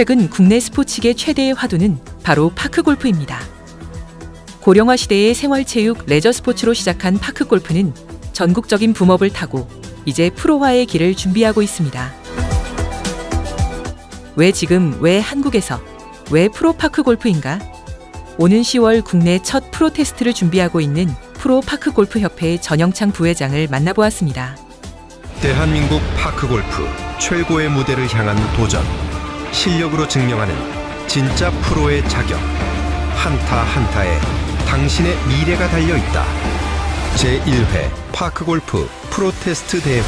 최근 국내 스포츠계 최대의 화두는 바로 파크골프입니다. 고령화 시대의 생활체육 레저 스포츠로 시작한 파크골프는 전국적인 붐업을 타고 이제 프로화의 길을 준비하고 있습니다. 왜 한국에서 왜 프로 파크골프인가? 오는 10월 국내 첫 프로 테스트를 준비하고 있는 프로 파크골프협회 전영창 부회장을 만나보았습니다. 대한민국 파크골프 최고의 무대를 향한 도전. 실력으로 증명하는 진짜 프로의 자격. 한타 한타에 당신의 미래가 달려있다. 제1회 파크골프 프로테스트 대회.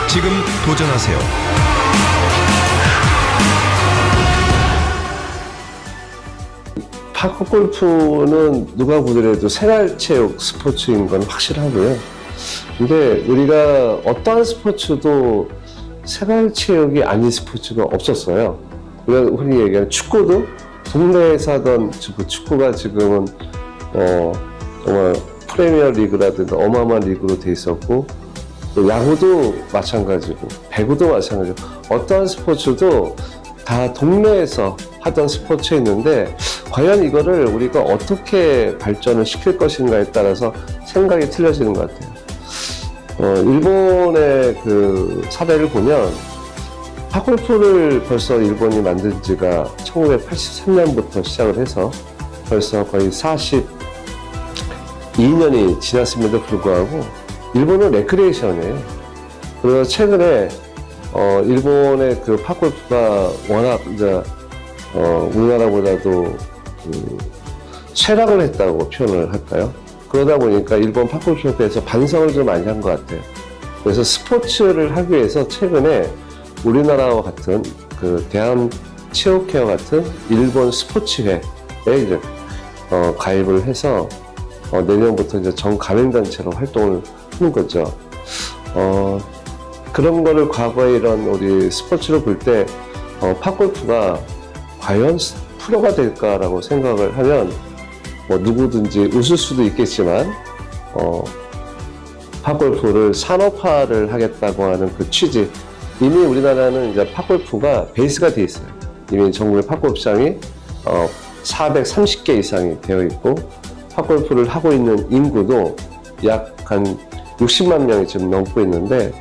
지금 도전하세요. 파크골프는 누가 보더라도 생활체육 스포츠인 건 확실하고요. 근데 우리가 어떠한 스포츠도 생활체육이 아닌 스포츠가 없었어요. 우리가 흔히 얘기하는 축구도 동네에서 하던 축구가 지금은 정말 프리미어 리그라든가 어마어마한 리그로 돼 있었고, 또 야구도 마찬가지고 배구도 마찬가지고 어떠한 스포츠도 다 동네에서 하던 스포츠였는데, 과연 이거를 우리가 어떻게 발전을 시킬 것인가에 따라서 생각이 틀려지는 것 같아요. 일본의 그 사례를 보면 파골프를 벌써 일본이 만든 지가 1983년부터 시작을 해서 벌써 거의 42년이 지났음에도 불구하고 일본은 레크리에이션이에요. 그래서 최근에 일본의 그 파골프가 워낙 이제 우리나라보다도 쇠락을 했다고 표현을 할까요? 그러다 보니까 일본 파골프협회에서 반성을 좀 많이 한 것 같아요. 그래서 스포츠를 하기 위해서 최근에 우리나라와 같은 그 대한체육회와 같은 일본 스포츠회에 이제 가입을 해서 내년부터 이제 정가맹단체로 활동을 하는 거죠. 그런 거를 과거에 이런 우리 스포츠를 볼 때 파골프가 과연 프로가 될까라고 생각을 하면 뭐 누구든지 웃을 수도 있겠지만 파골프를 산업화를 하겠다고 하는 그 취지, 이미 우리나라는 이제 파골프가 베이스가 돼 있어요. 이미 전국의 파골프장이 430개 이상이 되어 있고, 파골프를 하고 있는 인구도 약 한 60만 명이 지금 넘고 있는데,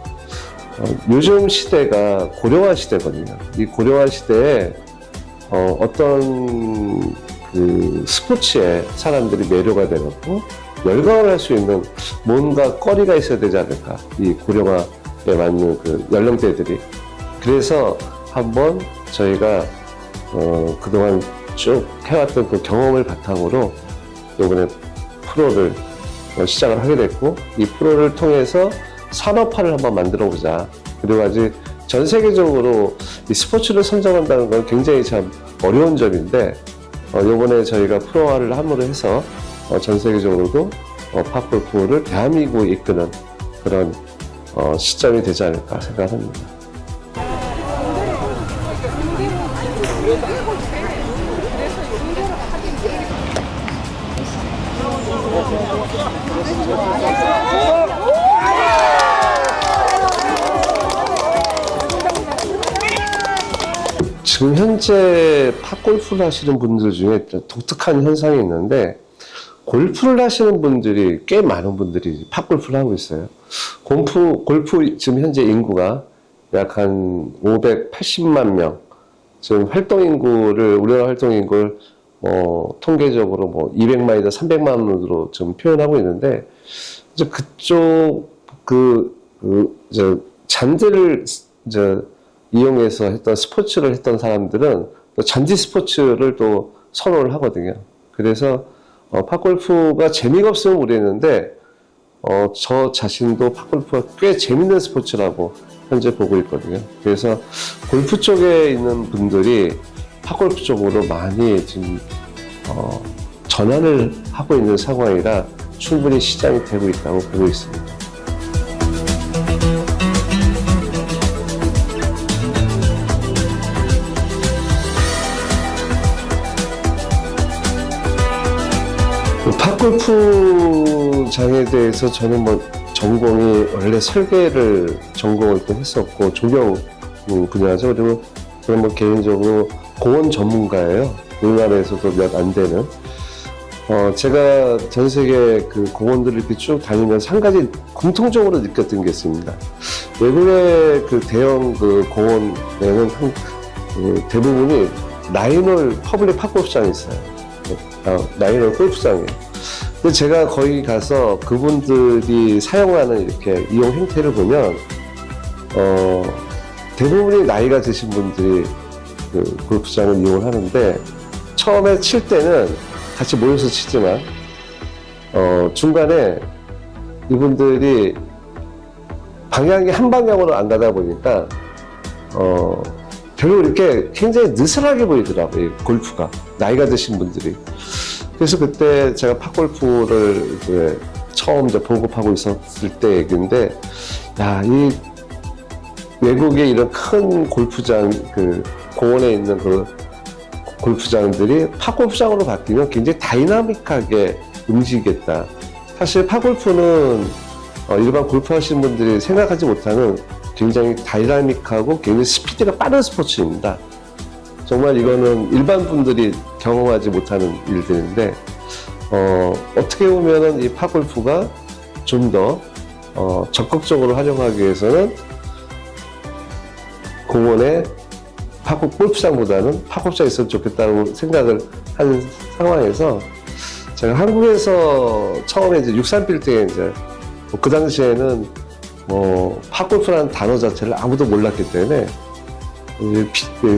요즘 시대가 고령화 시대거든요. 이 고령화 시대에 어떤 그 스포츠에 사람들이 매료가 되고 열광을 할 수 있는 뭔가 거리가 있어야 되지 않을까, 이 고령화에 맞는 그 연령대들이. 그래서 한번 저희가 그동안 쭉 해왔던 그 경험을 바탕으로 이번에 프로를 시작을 하게 됐고, 이 프로를 통해서 산업화를 한번 만들어 보자. 그리고 아직 전 세계적으로 이 스포츠를 선정한다는 건 굉장히 참 어려운 점인데, 이번에 저희가 프로화를 함으로 해서 전 세계적으로도 파골프를 대한민국에 이끄는 그런 시점이 되지 않을까 생각합니다. 지금 현재 팝골프를 하시는 분들 중에 독특한 현상이 있는데, 골프를 하시는 분들이 꽤 많은 분들이 팝골프를 하고 있어요. 골프 지금 현재 인구가 약 한 580만 명, 지금 우리나라 활동 인구를 통계적으로 뭐 200만이다 300만으로 지금 표현하고 있는데, 이제 그쪽 잔디를 이용해서 했던 스포츠를 했던 사람들은 또 잔디 스포츠를 또 선호를 하거든요. 그래서 팝골프가 재미가 없으면 모르겠는데, 저 자신도 팝골프가 꽤 재밌는 스포츠라고 현재 보고 있거든요. 그래서 골프 쪽에 있는 분들이 팝골프 쪽으로 많이 지금 전환을 하고 있는 상황이라 충분히 시장이 되고 있다고 보고 있습니다. 팝골프장에 대해서 저는 전공이 원래 설계를 전공을 또 했었고 조경 분야죠. 그리고 저는 뭐 개인적으로 공원 전문가예요. 우리나라에서도 몇 안 되는. 제가 전 세계 그 공원들을 이렇게 쭉 다니면서 한 가지 공통적으로 느꼈던 게 있습니다. 외국의 그 대형 그 공원에는 대부분이 나인홀 퍼블릭 파크골프장이 있어요. 나인홀 골프장이에요. 근데 제가 거기 가서 그분들이 사용하는 이렇게 이용 행태를 보면, 대부분이 나이가 드신 분들이 그 골프장을 이용을 하는데, 처음에 칠 때는 같이 모여서 치지만, 중간에 이분들이 방향이 한 방향으로 안 가다 보니까, 별로 이렇게 굉장히 느슨하게 보이더라고요, 이 골프가. 나이가 드신 분들이. 그래서 그때 제가 팝골프를 이제 처음 이제 보급하고 있었을 때 얘기인데, 야, 이 외국의 이런 큰 골프장, 그 공원에 있는 그 골프장들이 팝골프장으로 바뀌면 굉장히 다이나믹하게 움직이겠다. 사실 팝골프는 일반 골프 하시는 분들이 생각하지 못하는 굉장히 다이나믹하고 굉장히 스피드가 빠른 스포츠입니다. 정말 이거는 일반 분들이 경험하지 못하는 일들인데, 어떻게 보면은 이 팝골프가 좀 더 적극적으로 활용하기 위해서는 공원에 골프장보다는 팝골프장이 있으면 좋겠다고 생각을 한 상황에서, 제가 한국에서 처음에 이제 63빌딩에 이제 그 당시에는 팝골프라는 단어 자체를 아무도 몰랐기 때문에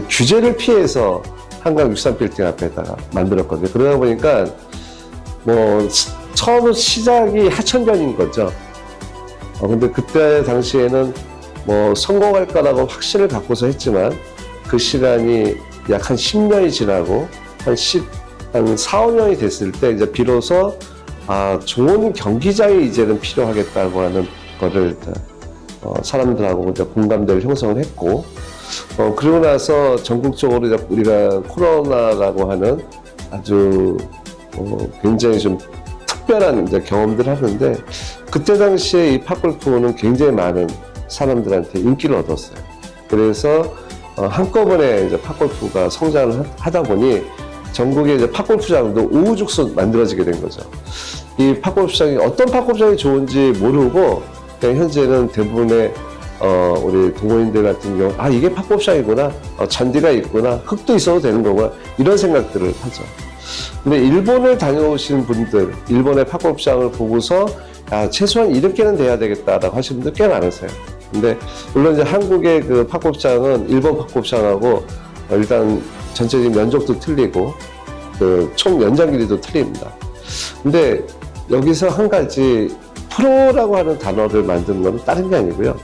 규제를 피해서 한강 63빌딩 앞에다가 만들었거든요. 그러다 보니까 처음 시작이 하천변인 거죠. 근데 그때 당시에는 성공할 거라고 확신을 갖고서 했지만, 그 시간이 약 한 10년이 지나고 한 4, 5년이 됐을 때 이제 비로소 좋은 경기장이 이제는 필요하겠다고 하는 거를 사람들하고 이제 공감대를 형성을 했고, 그러고 나서 전국적으로 이제 우리가 코로나라고 하는 아주 굉장히 좀 특별한 이제 경험들을 하는데, 그때 당시에 이 팝골프는 굉장히 많은 사람들한테 인기를 얻었어요. 그래서 한꺼번에 이제 팝골프가 성장을 하다 보니 전국에 이제 팝골프장도 우후죽순 만들어지게 된 거죠. 이 팝골프장이 어떤 팝골프장이 좋은지 모르고 그냥 현재는 대부분의 우리 동호인들 같은 경우 이게 팝골프장이구나, 잔디가 있구나, 흙도 있어도 되는 거구나, 이런 생각들을 하죠. 근데 일본을 다녀오신 분들, 일본의 팝골프장을 보고서 최소한 이렇게는 돼야 되겠다라고 하시는 분들 꽤 많으세요. 근데 물론 이제 한국의 그 팝골프장은 일본 팝골프장하고 일단 전체적인 면적도 틀리고 그 총 연장 길이도 틀립니다. 근데 여기서 한 가지, 프로라고 하는 단어를 만든 건 다른 게 아니고요.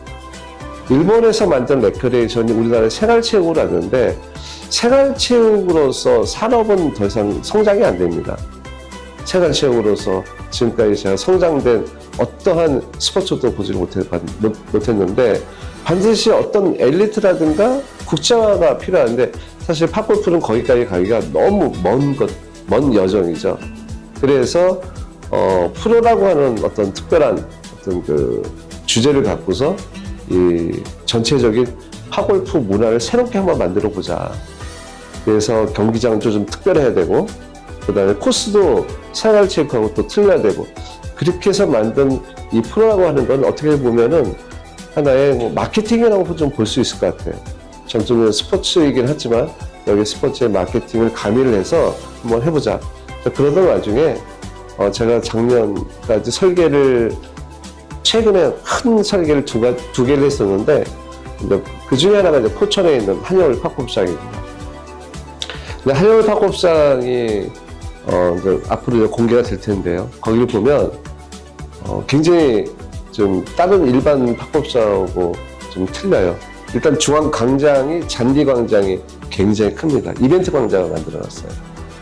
일본에서 만든 레크레이션이 우리나라의 생활체육으로 왔는데, 생활체육으로서 산업은 더 이상 성장이 안 됩니다. 생활체육으로서 지금까지 제가 성장된 어떠한 스포츠도 보지 못했는데, 반드시 어떤 엘리트라든가 국제화가 필요한데, 사실 팝골프는 거기까지 가기가 너무 먼 여정이죠. 그래서 프로라고 하는 어떤 특별한 어떤 그 주제를 갖고서 이 전체적인 팝골프 문화를 새롭게 한번 만들어 보자. 그래서 경기장도 좀 특별해야 되고, 그 다음에 코스도 생활체육하고 또 틀려야 되고, 그렇게 해서 만든 이 프로라고 하는 건 어떻게 보면은 하나의 마케팅이라고 좀 볼 수 있을 것 같아요. 전통적인 스포츠이긴 하지만 여기 스포츠의 마케팅을 가미를 해서 한번 해보자. 그러던 와중에 제가 작년까지 최근에 큰 설계를 두 개를 했었는데, 그 중에 하나가 이제 포천에 있는 한여울 팝골프장입니다. 근데 한여울 팝골프장이 이제 앞으로 이제 공개가 될 텐데요. 거기를 보면 굉장히 좀 다른 일반 팝골프장하고 좀 틀려요. 일단 중앙 광장이, 잔디 광장이 굉장히 큽니다. 이벤트 광장을 만들어놨어요.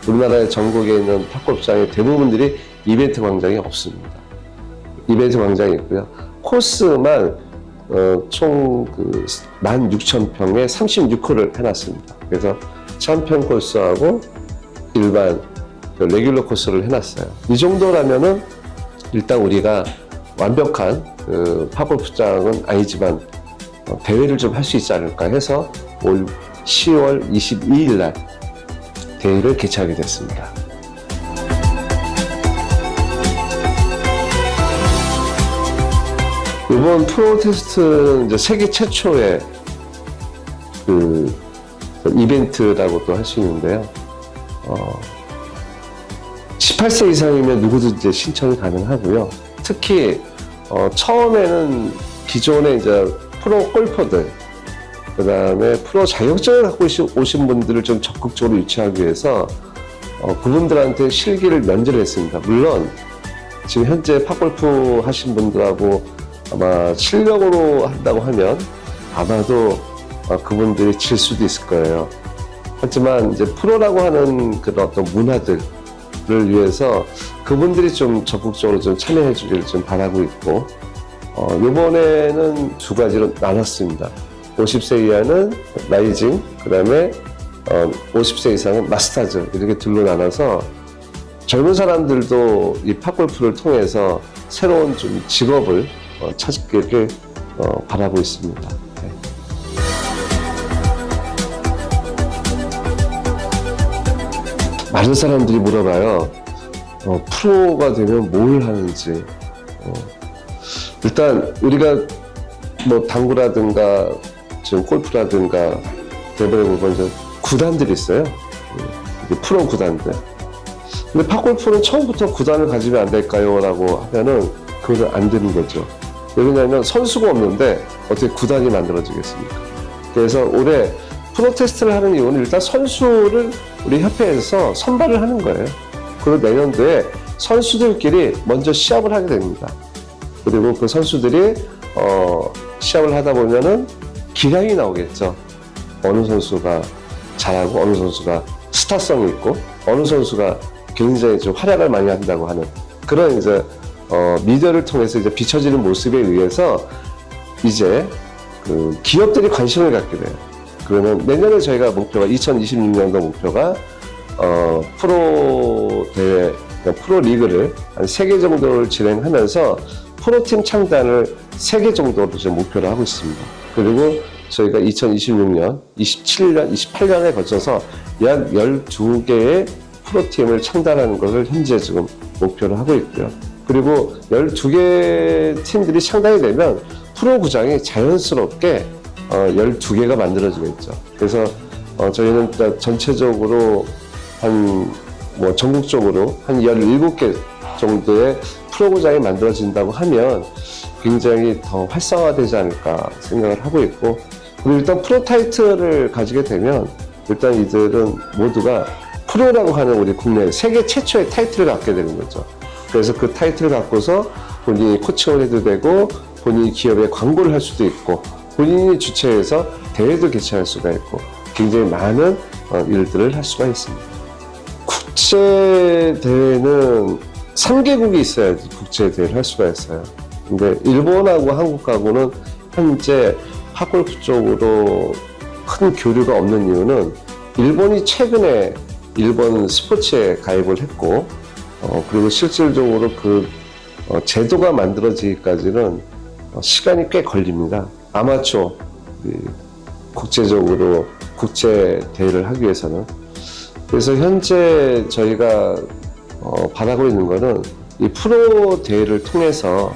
우리나라의 전국에 있는 팝골프장의 대부분들이 이벤트 광장이 없습니다. 이벤트 광장이 있고요. 코스만 총 16,000평에 36홀을 해놨습니다. 그래서 챔피언 코스하고 일반 레귤러 코스를 해놨어요. 이 정도라면은 일단 우리가 완벽한 팝골프장은 아니지만 대회를 좀 할 수 있지 않을까 해서 올 10월 22일 날 대회를 개최하게 됐습니다. 이번 프로 테스트는 이제 세계 최초의 이벤트라고도 할 수 있는데요. 18세 이상이면 누구든지 신청이 가능하고요. 특히 처음에는 기존의 이제 프로 골퍼들, 그 다음에 프로 자격증을 갖고 오신 분들을 좀 적극적으로 유치하기 위해서 그분들한테 실기를 면제를 했습니다. 물론 지금 현재 팝골프 하신 분들하고 아마 실력으로 한다고 하면 아마도 그분들이 질 수도 있을 거예요. 하지만 이제 프로라고 하는 그런 어떤 문화들을 위해서 그분들이 좀 적극적으로 좀 참여해 주기를 좀 바라고 있고, 이번에는 두 가지로 나눴습니다. 50세 이하는 라이징, 그 다음에 50세 이상은 마스터즈, 이렇게 둘로 나눠서 젊은 사람들도 이 팝골프를 통해서 새로운 좀 직업을 찾기를 바라고 있습니다. 네. 많은 사람들이 물어봐요. 프로가 되면 뭘 하는지. 일단 우리가 뭐 당구라든가 지금 골프라든가 대부분 보면 이제 구단들이 있어요. 프로 구단들. 근데 팝골프는 처음부터 구단을 가지면 안 될까요? 라고 하면은 그건 안 되는 거죠. 왜냐하면 선수가 없는데 어떻게 구단이 만들어지겠습니까? 그래서 올해 프로 테스트를 하는 이유는 일단 선수를 우리 협회에서 선발을 하는 거예요. 그리고 내년도에 선수들끼리 먼저 시합을 하게 됩니다. 그리고 그 선수들이 시합을 하다 보면은 기량이 나오겠죠. 어느 선수가 잘하고 어느 선수가 스타성이 있고 어느 선수가 굉장히 좀 활약을 많이 한다고 하는 그런 이제 미디어를 통해서 이제 비춰지는 모습에 의해서 이제 그 기업들이 관심을 갖게 돼요. 그러면 내년에 저희가 목표가 2026년도 목표가 프로 대회, 프로 리그를 한 3개 정도를 진행하면서 프로팀 창단을 3개 정도로 좀 목표로 하고 있습니다. 그리고 저희가 2026년, 27년, 28년에 거쳐서 약 12개의 프로팀을 창단하는 것을 현재 지금 목표로 하고 있고요. 그리고 12개 팀들이 창단이 되면 프로구장이 자연스럽게 12개가 만들어지겠죠. 그래서 저희는 전체적으로 전국적으로 한 17개 정도의 프로구장이 만들어진다고 하면 굉장히 더 활성화되지 않을까 생각을 하고 있고, 그리고 일단 프로 타이틀을 가지게 되면 일단 이들은 모두가 프로라고 하는 우리 국내 세계 최초의 타이틀을 갖게 되는 거죠. 그래서 그 타이틀을 갖고서 본인이 코칭을 해도 되고 본인이 기업에 광고를 할 수도 있고 본인이 주최해서 대회도 개최할 수가 있고 굉장히 많은 일들을 할 수가 있습니다. 국제 대회는 3개국이 있어야지 국제 대회를 할 수가 있어요. 근데 일본하고 한국하고는 현재 팝골프 쪽으로 큰 교류가 없는 이유는 일본이 최근에 일본 스포츠에 가입을 했고 그리고 실질적으로 그 제도가 만들어지기까지는 시간이 꽤 걸립니다. 아마추어 국제적으로 국제 대회를 하기 위해서는. 그래서 현재 저희가 바라고 있는 거는 이 프로 대회를 통해서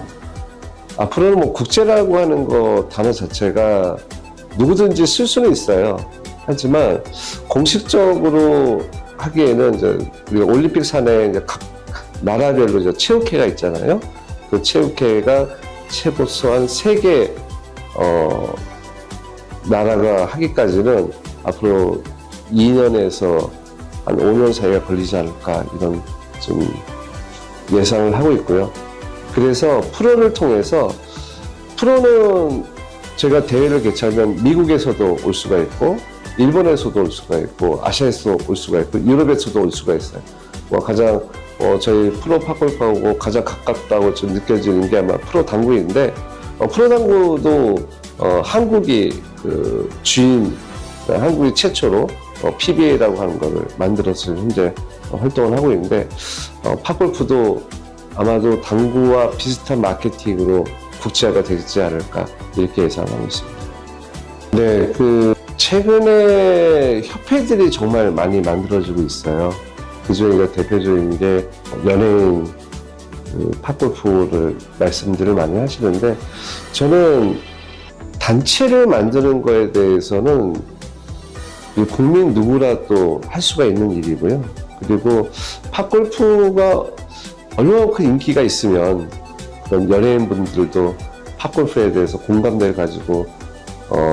앞으로는 뭐 국제라고 하는 거 단어 자체가 누구든지 쓸 수는 있어요. 하지만 공식적으로 하기에는 이제 우리가 올림픽 산에 이제 각 나라별로 이제 체육회가 있잖아요. 그 체육회가 최소한 한 3개 나라가 하기까지는 앞으로 2년에서 한 5년 사이가 걸리지 않을까 이런 좀 예상을 하고 있고요. 그래서 프로를 통해서 프로는 제가 대회를 개최하면 미국에서도 올 수가 있고 일본에서도 올 수가 있고 아시아에서도 올 수가 있고 유럽에서도 올 수가 있어요. 가장 저희 프로 팝골프하고 가장 가깝다고 좀 느껴지는 게 아마 프로 당구인데 프로 당구도 한국이 그 주인, 한국이 최초로 PBA라고 하는 거를 만들어서 현재 활동을 하고 있는데 팝골프도 아마도 당구와 비슷한 마케팅으로 국제화가 되지 않을까 이렇게 예상하고 있습니다. 네, 최근에 협회들이 정말 많이 만들어지고 있어요. 그중에 대표적인 게 연예인 팝골프를 말씀들을 많이 하시는데, 저는 단체를 만드는 거에 대해서는 국민 누구라도 할 수가 있는 일이고요. 그리고 팝골프가 얼마만큼 인기가 있으면 그런 연예인분들도 팝골프에 대해서 공감대를 가지고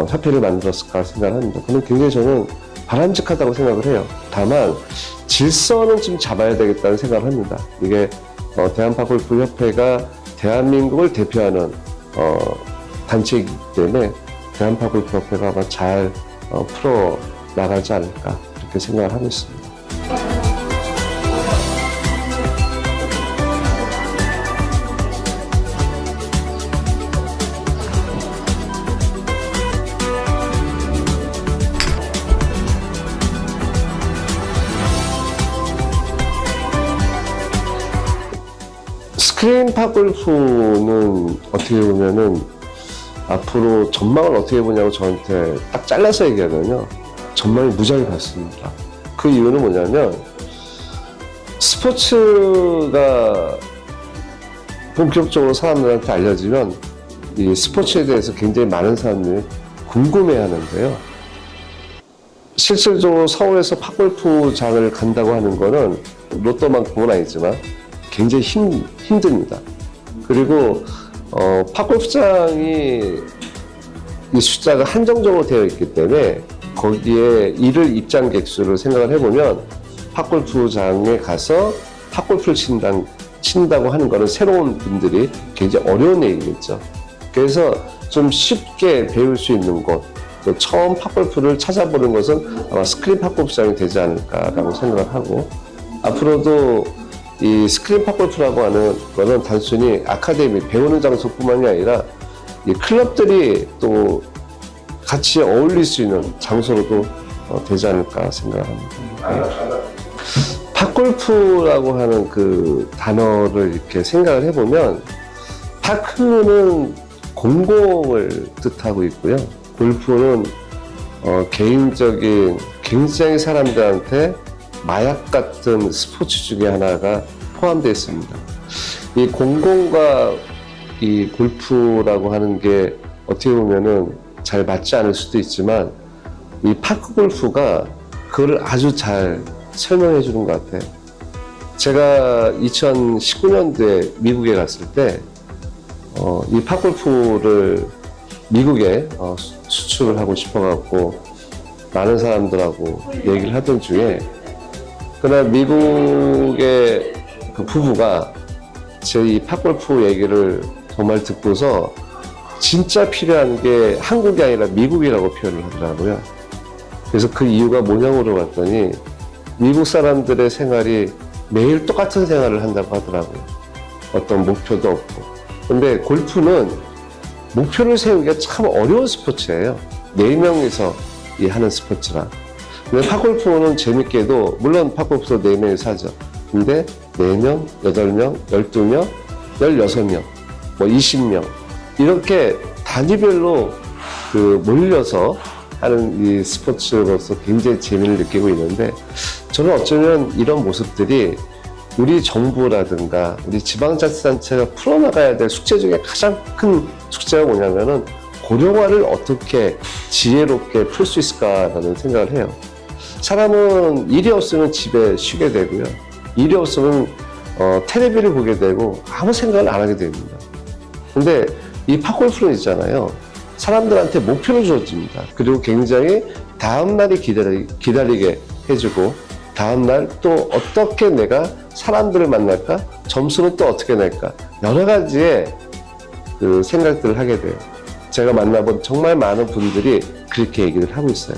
협회를 만들었을까 생각합니다. 그건 굉장히 저는 바람직하다고 생각을 해요. 다만 질서는 좀 잡아야 되겠다는 생각을 합니다. 이게 대한팝골프협회가 대한민국을 대표하는 단체이기 때문에 대한팝골프협회가 아마 잘 풀어 나가지 않을까 그렇게 생각을 하고 있습니다. 스크린 팝골프는 어떻게 보면은 앞으로 전망을 어떻게 보냐고 저한테 딱 잘라서 얘기하면요, 전망이 무지하게 밝습니다. 그 이유는 뭐냐면 스포츠가 본격적으로 사람들한테 알려지면 이 스포츠에 대해서 굉장히 많은 사람들이 궁금해하는데요. 실질적으로 서울에서 팝골프장을 간다고 하는 거는 로또만큼은 아니지만 굉장히 힘듭니다. 그리고 팝골프장이 이 숫자가 한정적으로 되어 있기 때문에 거기에 이를 입장객 수를 생각을 해보면 팝골프장에 가서 팝골프를 친다고 하는 거는 새로운 분들이 굉장히 어려운 얘기겠죠. 그래서 좀 쉽게 배울 수 있는 곳, 또 처음 팝골프를 찾아보는 것은 아마 스크린 팝골프장이 되지 않을까라고 생각을 하고, 앞으로도 이 스크린 팝골프라고 하는 거는 단순히 아카데미, 배우는 장소뿐만이 아니라 이 클럽들이 또 같이 어울릴 수 있는 장소로도 되지 않을까 생각합니다. 네. 팝골프라고 하는 그 단어를 이렇게 생각을 해보면, 파크는 공공을 뜻하고 있고요. 골프는 개인적인 굉장히 사람들한테 마약 같은 스포츠 중에 하나가 포함되어 있습니다. 이 공공과 이 골프라고 하는 게 어떻게 보면은 잘 맞지 않을 수도 있지만, 이 파크 골프가 그걸 아주 잘 설명해 주는 것 같아요. 제가 2019년도에 미국에 갔을 때, 이 파크 골프를 미국에 수출을 하고 싶어갖고 많은 사람들하고 얘기를 하던 중에, 그날 미국의 그 부부가 제 이 팝골프 얘기를 정말 듣고서 진짜 필요한 게 한국이 아니라 미국이라고 표현을 하더라고요. 그래서 그 이유가 뭐냐고 물어봤더니 미국 사람들의 생활이 매일 똑같은 생활을 한다고 하더라고요. 어떤 목표도 없고. 근데 골프는 목표를 세우기가 참 어려운 스포츠예요. 4명이서 하는 스포츠라. 근데 팝골프는 재밌게도, 물론 팝골프도 4명이서 하죠. 근데 4명, 8명, 12명, 16명, 20명 이렇게 단위별로 몰려서 하는 이 스포츠로서 굉장히 재미를 느끼고 있는데, 저는 어쩌면 이런 모습들이 우리 정부라든가 우리 지방자치단체가 풀어나가야 될 숙제 중에 가장 큰 숙제가 뭐냐면은 고령화를 어떻게 지혜롭게 풀 수 있을까라는 생각을 해요. 사람은 일이 없으면 집에 쉬게 되고요. 일이 없으면 텔레비를 보게 되고 아무 생각을 안 하게 됩니다. 근데 이 팝골프는 있잖아요. 사람들한테 목표를 주어집니다. 그리고 굉장히 다음날이 기다리게 해주고, 다음날 또 어떻게 내가 사람들을 만날까? 점수는 또 어떻게 낼까? 여러 가지의 그 생각들을 하게 돼요. 제가 만나본 정말 많은 분들이 그렇게 얘기를 하고 있어요.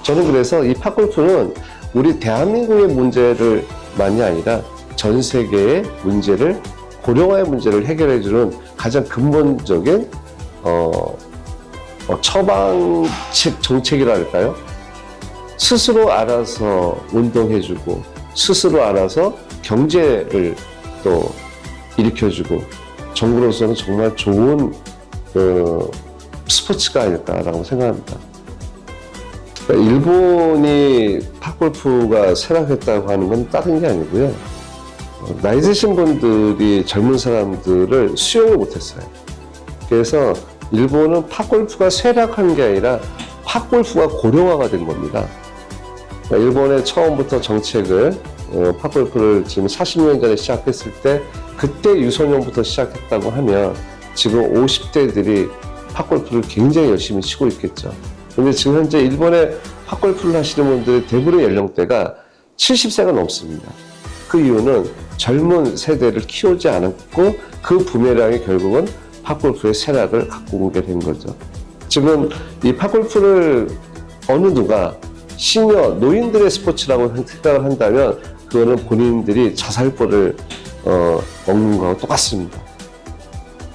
저는 그래서 이 팝골프는 우리 대한민국의 문제를 만이 아니라 전 세계의 문제를, 고령화의 문제를 해결해주는 가장 근본적인 처방책 정책이라 할까요? 스스로 알아서 운동해주고 스스로 알아서 경제를 또 일으켜주고 정부로서는 정말 좋은 스포츠가 아닐까라고 생각합니다. 그러니까 일본이 팝골프가 쇠락했다고 하는 건 다른 게 아니고요. 나이 드신 분들이 젊은 사람들을 수용을 못했어요. 그래서 일본은 팝골프가 쇠락한 게 아니라 팝골프가 고령화가 된 겁니다. 그러니까 일본의 처음부터 정책을 팝골프를 지금 40년 전에 시작했을 때 그때 유소년부터 시작했다고 하면 지금 50대들이 팝골프를 굉장히 열심히 치고 있겠죠. 근데 지금 현재 일본의 팝골프를 하시는 분들의 대부분의 연령대가 70세가 넘습니다. 그 이유는 젊은 세대를 키우지 않았고 그 부메랑이 결국은 팝골프의 쇠락을 갖고 오게 된 거죠. 지금 이 팝골프를 어느 누가 시니어 노인들의 스포츠라고 생각을 한다면 그거는 본인들이 자살보를 먹는 거하고 똑같습니다.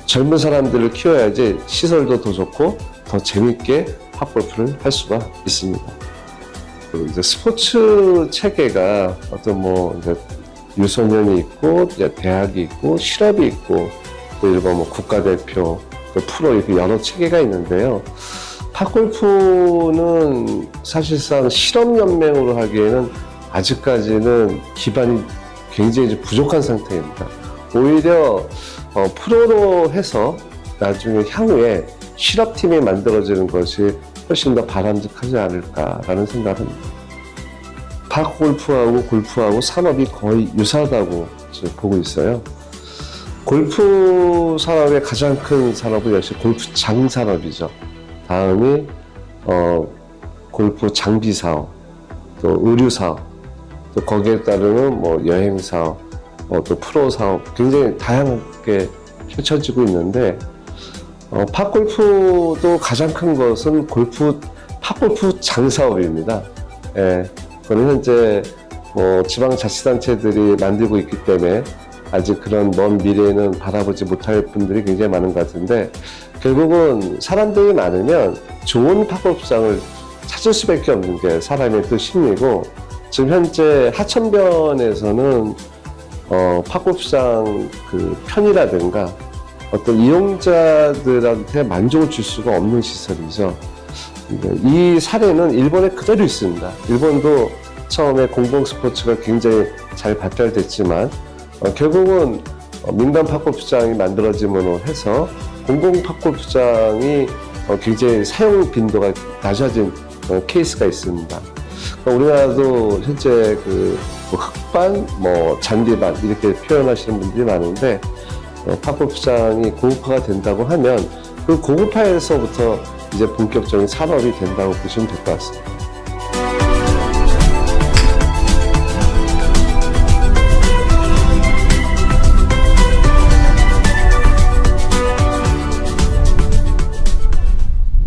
젊은 사람들을 키워야지 시설도 더 좋고 더 재밌게 팝골프를 할 수가 있습니다. 이제 스포츠 체계가 어떤 이제 유소년이 있고 이제 대학이 있고 실업이 있고 또 일본 국가대표 또 프로 이렇게 여러 체계가 있는데요. 팝골프는 사실상 실업연맹으로 하기에는 아직까지는 기반이 굉장히 부족한 상태입니다. 오히려 프로로 해서 나중에 향후에 실업팀이 만들어지는 것이 훨씬 더 바람직하지 않을까라는 생각은 팝골프하고 골프하고 산업이 거의 유사하다고 보고 있어요. 골프 산업의 가장 큰 산업은 역시 골프장 산업이죠. 다음이 골프 장비 사업, 또 의류 사업, 또 거기에 따르는 여행 사업, 또 프로 사업 굉장히 다양하게 펼쳐지고 있는데 팝골프도 가장 큰 것은 팝골프 장 사업입니다. 예, 그건 현재 지방자치단체들이 만들고 있기 때문에 아직 그런 먼 미래에는 바라보지 못할 분들이 굉장히 많은 것 같은데 결국은 사람들이 많으면 좋은 팝골프장을 찾을 수밖에 없는 게 사람의 또 심리고 지금 현재 하천변에서는 팝골프장 그 편이라든가 어떤 이용자들한테 만족을 줄 수가 없는 시설이죠. 이 사례는 일본에 그대로 있습니다. 일본도 처음에 공공 스포츠가 굉장히 잘 발달됐지만 결국은 민간 팝골프장이 만들어짐으로 해서 공공 팝골프장이 굉장히 사용 빈도가 낮아진 케이스가 있습니다. 우리나라도 현재 흙반, 잔디반 이렇게 표현하시는 분들이 많은데 팝골프장이 고급화가 된다고 하면 그 고급화에서부터 이제 본격적인 산업이 된다고 보시면 될 것 같습니다.